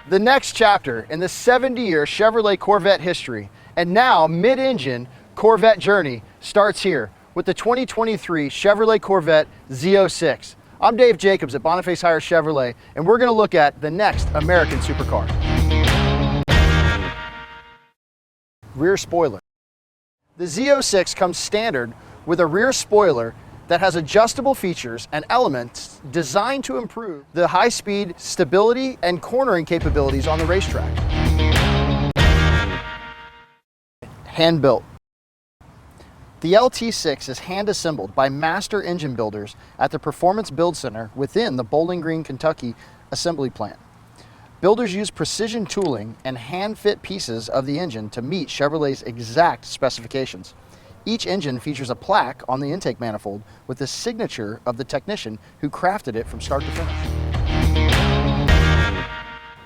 The next chapter in the 70-year Chevrolet Corvette history and now mid-engine Corvette journey starts here with the 2023 Chevrolet Corvette Z06. I'm Dave Jacobs at Boniface Hiers Chevrolet, and we're going to look at the next American supercar. Rear spoiler. The Z06 comes standard with a rear spoiler that has adjustable features and elements designed to improve the high-speed stability and cornering capabilities on the racetrack. Hand-built. The LT6 is hand-assembled by master engine builders at the Performance Build Center within the Bowling Green, Kentucky assembly plant. Builders use precision tooling and hand-fit pieces of the engine to meet Chevrolet's exact specifications. Each engine features a plaque on the intake manifold with the signature of the technician who crafted it from start to finish.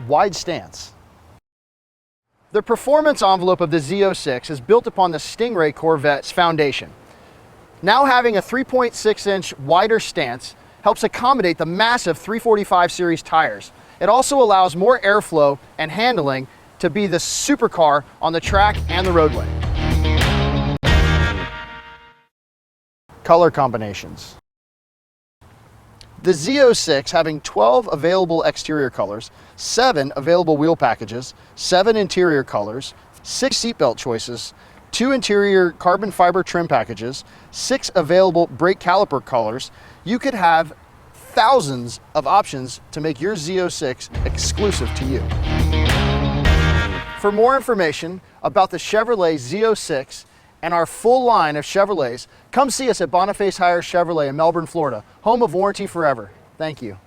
Wide stance. The performance envelope of the Z06 is built upon the Stingray Corvette's foundation. Now having a 3.6-inch wider stance helps accommodate the massive 345 series tires. It also allows more airflow and handling to be the supercar on the track and the roadway. Color combinations. The Z06 having 12 available exterior colors, 7 available wheel packages, 7 interior colors, 6 seatbelt choices, 2 interior carbon fiber trim packages, 6 available brake caliper colors, you could have thousands of options to make your Z06 exclusive to you. For more information about the Chevrolet Z06 and our full line of Chevrolets, come see us at Boniface Hiers Chevrolet in Melbourne, Florida, home of Warranty Forever. Thank you.